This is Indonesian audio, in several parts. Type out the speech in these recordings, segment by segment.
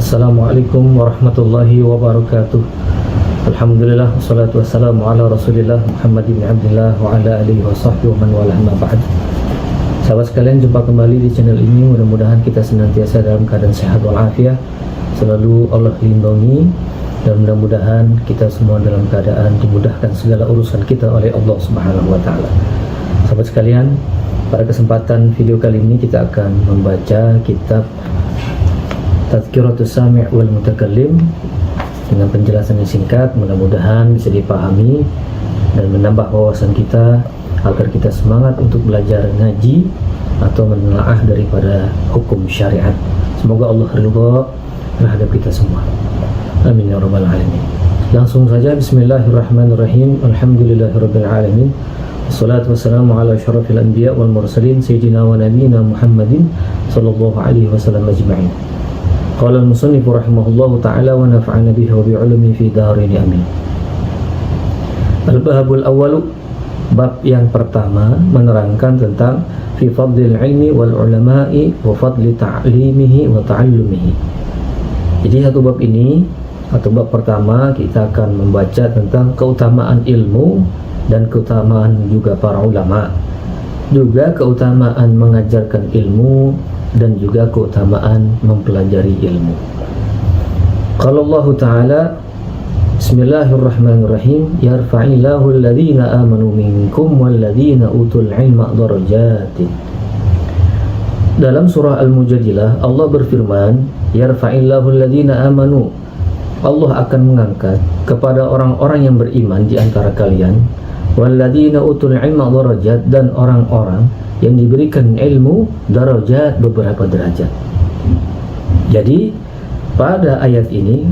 Assalamualaikum warahmatullahi wabarakatuh. Alhamdulillah wassalatu wassalamu ala Rasulillah Muhammad bin Abdullah wa ala alihi wa sahbihi wa man walah ma ba'd. Sahabat sekalian, jumpa kembali di channel ini. Mudah-mudahan kita senantiasa dalam keadaan sehat walafiat, selalu Allah lindungi, dan mudah-mudahan kita semua dalam keadaan dimudahkan segala urusan kita oleh Allah Subhanahu wa taala. Sahabat sekalian, pada kesempatan video kali ini kita akan membaca kitab Tadhkiratus Sami' wal Mutakallim dengan penjelasan yang singkat. Mudah-mudahan bisa dipahami dan menambah wawasan kita agar kita semangat untuk belajar ngaji atau menelaah daripada hukum syariat. Semoga Allah ridha terhadap kita semua. Amin ya rabbal alamin. Langsung saja, bismillahirrahmanirrahim. Alhamdulillahirabbil alamin. Wassalatu wassalamu ala asyrafil anbiya wal mursalin sayyidina wa nabiyina Muhammadin sallallahu alaihi wasallam ajma'in. Qala al-musannif rahimahullahu ta'ala wa nafa'ana bihi wa bi'ulumi fi darin amin. Al-babul awwalu, bab yang pertama menerangkan tentang fi fadlil ilmi wal ulama'i wa fadli ta'limihi wa ta'allumihi. Jadi satu bab ini atau bab pertama kita akan membaca tentang keutamaan ilmu dan keutamaan juga para ulama, juga keutamaan mengajarkan ilmu dan juga keutamaan mempelajari ilmu. Qala Allah Ta'ala, bismillahirrahmanirrahim, yarfa'illahu alladhina amanu minkum walladhina utul ilma darajatin. Dalam surah Al-Mujadilah Allah berfirman, yarfa'illahu alladhina amanu, Allah akan mengangkat kepada orang-orang yang beriman di antara kalian, walladhina utul ilma darajat, dan orang-orang yang diberikan ilmu darajat, beberapa derajat. Jadi pada ayat ini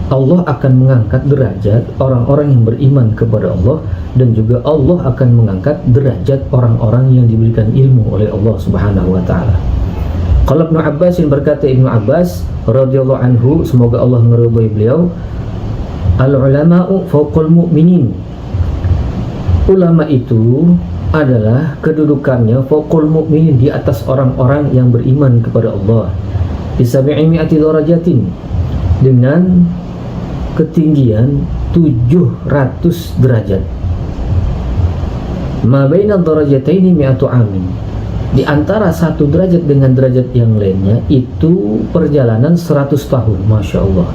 Allah akan mengangkat derajat orang-orang yang beriman kepada Allah, dan juga Allah akan mengangkat derajat orang-orang yang diberikan ilmu oleh Allah Subhanahu wa taala. Qala Ibnu Abbas, berkata Ibnu Abbas radhiyallahu anhu, semoga Allah meridhai beliau, al-ulama'u fawqal mu'minin. Ulama itu adalah kedudukannya fawqul mu'minin, di atas orang-orang yang beriman kepada Allah, bisabi'i mi'ati darajatin, dengan ketinggian 700 derajat. Ma baina darajataini mi'atu amin, di antara satu derajat dengan derajat yang lainnya itu perjalanan 100 tahun. Masya Allah.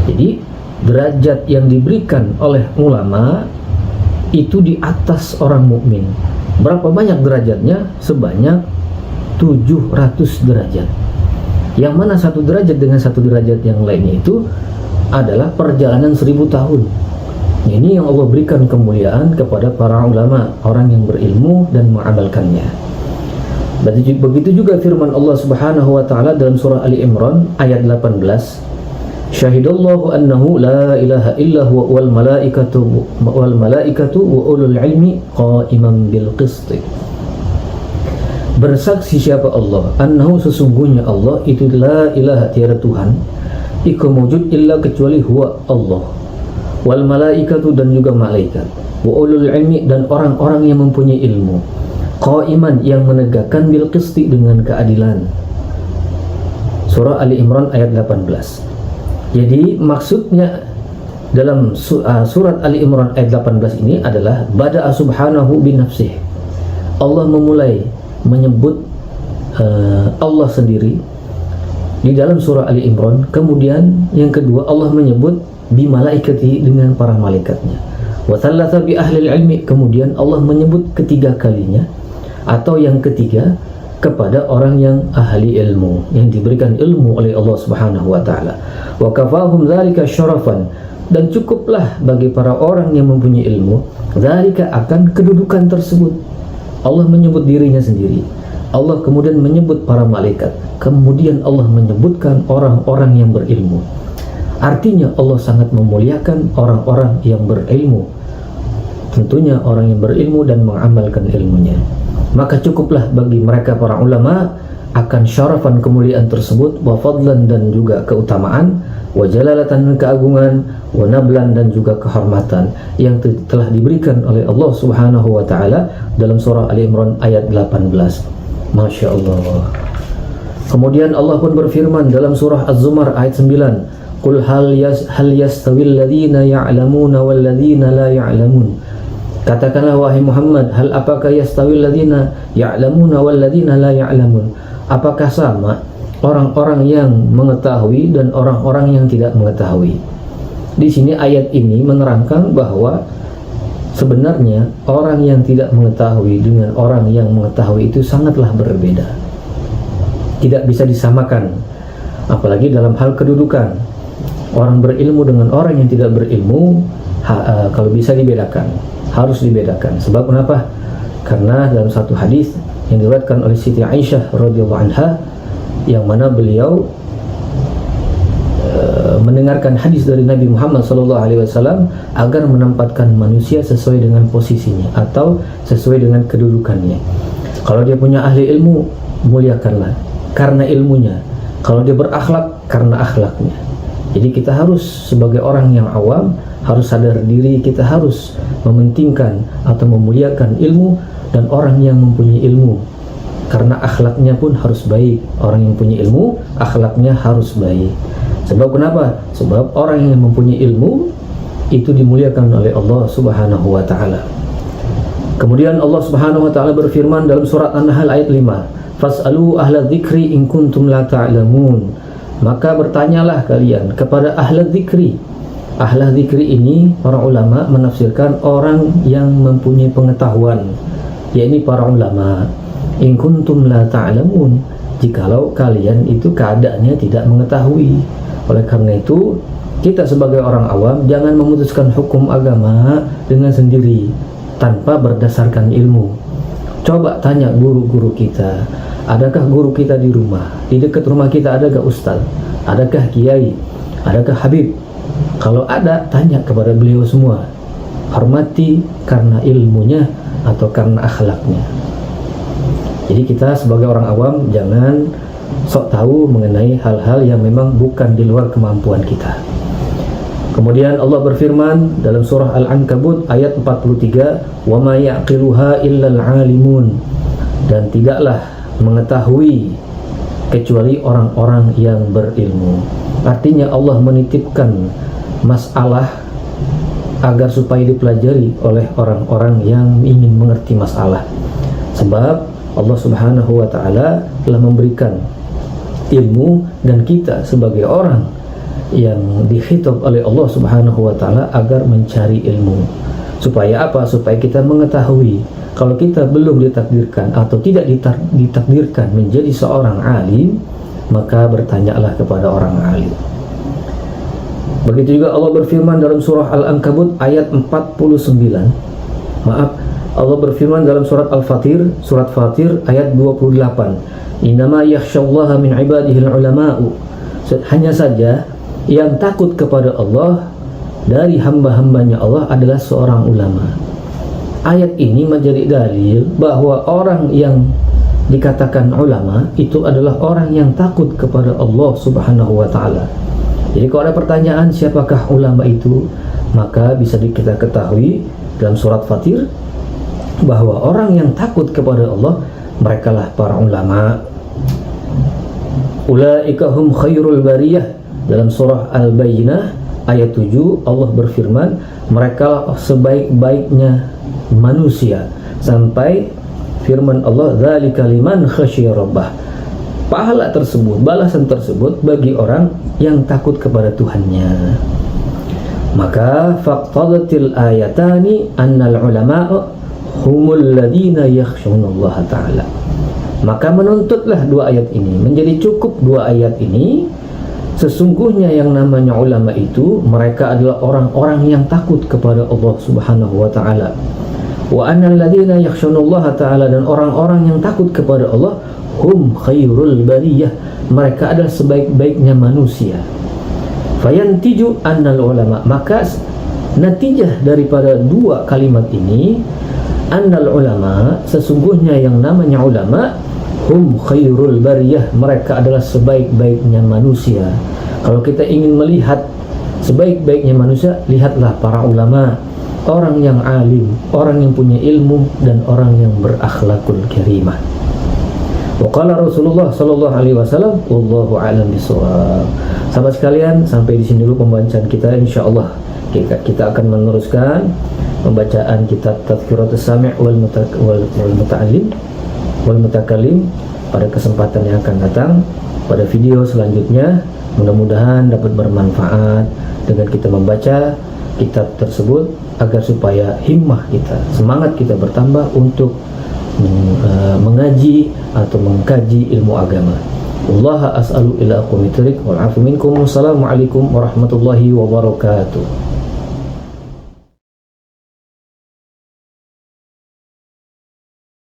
Jadi derajat yang diberikan oleh ulama itu di atas orang mukmin. Berapa banyak derajatnya? Sebanyak 700 derajat. Yang mana satu derajat dengan satu derajat yang lainnya itu adalah perjalanan 1000 tahun. Ini yang Allah berikan kemuliaan kepada para ulama, orang yang berilmu dan mengamalkannya. Begitu juga firman Allah Subhanahu wa taala dalam surah Ali Imran ayat 18, syahidallahu annahu la ilaha illa huwa wal malaikatu wa ulul ilmi qa'iman bil qist. Bersaksi siapa Allah, annahu sesungguhnya Allah itu la ilaha, tiada Tuhan iku mawjud illa kecuali huwa Allah, wal malaikatu dan juga malaikat, wa ulul ilmi dan orang-orang yang mempunyai ilmu, qa'iman yang menegakkan bil qisti dengan keadilan. Surah Ali Imran ayat 18. Jadi maksudnya dalam surat Ali Imran ayat 18 ini adalah bada'a subhanahu bin nafsih. Allah memulai menyebut Allah sendiri di dalam surah Ali Imran. Kemudian yang kedua Allah menyebut bi malaikati, dengan para malaikatnya. Wa thalatha bi ahli ilmi, kemudian Allah menyebut ketiga kalinya atau yang ketiga kepada orang yang ahli ilmu, yang diberikan ilmu oleh Allah Subhanahu wa taala. Wa kafahum dzalika syarafan, dan cukuplah bagi para orang yang mempunyai ilmu dzalika, akan kedudukan tersebut. Allah menyebut dirinya sendiri, Allah kemudian menyebut para malaikat, kemudian Allah menyebutkan orang-orang yang berilmu. Artinya Allah sangat memuliakan orang-orang yang berilmu, tentunya orang yang berilmu dan mengamalkan ilmunya. Maka cukuplah bagi mereka para ulama akan syarafan, kemuliaan tersebut, wa fadlan dan juga keutamaan, wa jalalatan keagungan, wa nablan dan juga kehormatan yang telah diberikan oleh Allah Subhanahu wa taala dalam surah Ali Imran ayat 18. Masya Allah. Kemudian Allah pun berfirman dalam surah Az-Zumar ayat 9, qul hal yastawil ladzina ya'lamuna wal ladzina la ya'lamun. Katakanlah wahai Muhammad, hal apakah yastawil ladzina ya'lamuna wal ladzina la ya'lamun? Apakah sama orang-orang yang mengetahui dan orang-orang yang tidak mengetahui? Di sini ayat ini menerangkan bahwa sebenarnya orang yang tidak mengetahui dengan orang yang mengetahui itu sangatlah berbeda. Tidak bisa disamakan, apalagi dalam hal kedudukan. Orang berilmu dengan orang yang tidak berilmu kalau bisa dibedakan, harus dibedakan. Sebab kenapa? Karena dalam satu hadis yang diriwayatkan oleh Siti Aisyah radhiyallahu anha, yang mana beliau mendengarkan hadis dari Nabi Muhammad SAW agar menempatkan manusia sesuai dengan posisinya atau sesuai dengan kedudukannya. Kalau dia punya ahli ilmu, muliakanlah karena ilmunya. Kalau dia berakhlak, karena akhlaknya. Jadi kita harus sebagai orang yang awam harus sadar diri, kita harus mementingkan atau memuliakan ilmu dan orang yang mempunyai ilmu, karena akhlaknya pun harus baik. Orang yang punya ilmu, akhlaknya harus baik. Sebab kenapa? Sebab orang yang mempunyai ilmu itu dimuliakan oleh Allah Subhanahu wa taala. Kemudian Allah Subhanahu wa taala berfirman dalam surat An-Nahl ayat 5, fas'alu ahla dzikri in kuntum la ta'lamun. Maka bertanyalah kalian kepada ahla dzikri. Ahla dzikri ini para ulama menafsirkan orang yang mempunyai pengetahuan, yakni para ulama. In kuntum la ta'lamun, jikalau kalian itu keadaannya tidak mengetahui. Oleh karena itu, kita sebagai orang awam jangan memutuskan hukum agama dengan sendiri tanpa berdasarkan ilmu. Coba tanya guru-guru kita. Adakah guru kita di rumah? Di dekat rumah kita adakah ustaz? Adakah kiai? Adakah habib? Kalau ada, tanya kepada beliau semua. Hormati karena ilmunya atau karena akhlaknya. Jadi kita sebagai orang awam jangan sok tahu mengenai hal-hal yang memang bukan di luar kemampuan kita. Kemudian Allah berfirman dalam surah Al-Ankabut ayat 43, wa ma yaqiluha illal alimun, dan tidaklah mengetahui kecuali orang-orang yang berilmu. Artinya Allah menitipkan masalah agar supaya dipelajari oleh orang-orang yang ingin mengerti masalah. Sebab Allah Subhanahu wa taala telah memberikan ilmu, dan kita sebagai orang yang dikhitab oleh Allah Subhanahu wa taala agar mencari ilmu. Supaya apa? Supaya kita mengetahui kalau kita belum ditakdirkan atau tidak ditakdirkan menjadi seorang alim, maka bertanyalah kepada orang alim. Begitu juga Allah berfirman dalam surah Al-Ankabut ayat 49. Allah berfirman dalam surat Al-Fatir, surat Fatir ayat 28. Innama yakhsyallaha min ibadihil ulama'u. Hanya saja yang takut kepada Allah dari hamba-hambanya Allah adalah seorang ulama. Ayat ini menjadi dalil bahwa orang yang dikatakan ulama itu adalah orang yang takut kepada Allah Subhanahu wa taala. Jadi kalau ada pertanyaan siapakah ulama itu, maka bisa kita ketahui dalam surat Fatir bahwa orang yang takut kepada Allah merekalah para ulama. Ulaika hum khairul bariyah. Dalam surah Al-Bayyinah ayat 7 Allah berfirman, mereka sebaik-baiknya manusia, sampai firman Allah, dzalika liman khasyya rabbah. Pahala tersebut, balasan tersebut bagi orang yang takut kepada Tuhannya. Maka faqtadatil ayatani annal ulama'a humul ladina yakhshunallaha ta'ala. Maka menuntutlah dua ayat ini, menjadi cukup dua ayat ini, sesungguhnya yang namanya ulama itu mereka adalah orang-orang yang takut kepada Allah Subhanahu wa taala. Wa annal ladina yakhshunallaha ta'ala, dan orang-orang yang takut kepada Allah hum khairul bariyah, mereka adalah sebaik-baiknya manusia. Fayantiju annal ulama, maka natijah daripada dua kalimat ini, annal ulama, sesungguhnya yang namanya ulama, hum khairul bariyah, mereka adalah sebaik-baiknya manusia. Kalau kita ingin melihat sebaik-baiknya manusia, lihatlah para ulama, orang yang alim, orang yang punya ilmu, dan orang yang berakhlakul karimah. Wa qala Rasulullah sallallahu alaihi wasallam, wallahu a'lam bishawab. Sahabat sekalian, sampai di sini dulu pembacaan kita. Insyaallah kita akan meneruskan pembacaan kitab Tadhkiratus Sami' wal Muta'allim wal Mutakallim pada kesempatan yang akan datang, pada video selanjutnya. Mudah-mudahan dapat bermanfaat dengan kita membaca kitab tersebut, agar supaya himmah kita, semangat kita bertambah untuk mengaji atau mengkaji ilmu agama. Wallaha as'alu ila aqwamit thariq wal 'afu minkum. Wassalamualaikum warahmatullahi wabarakatuh.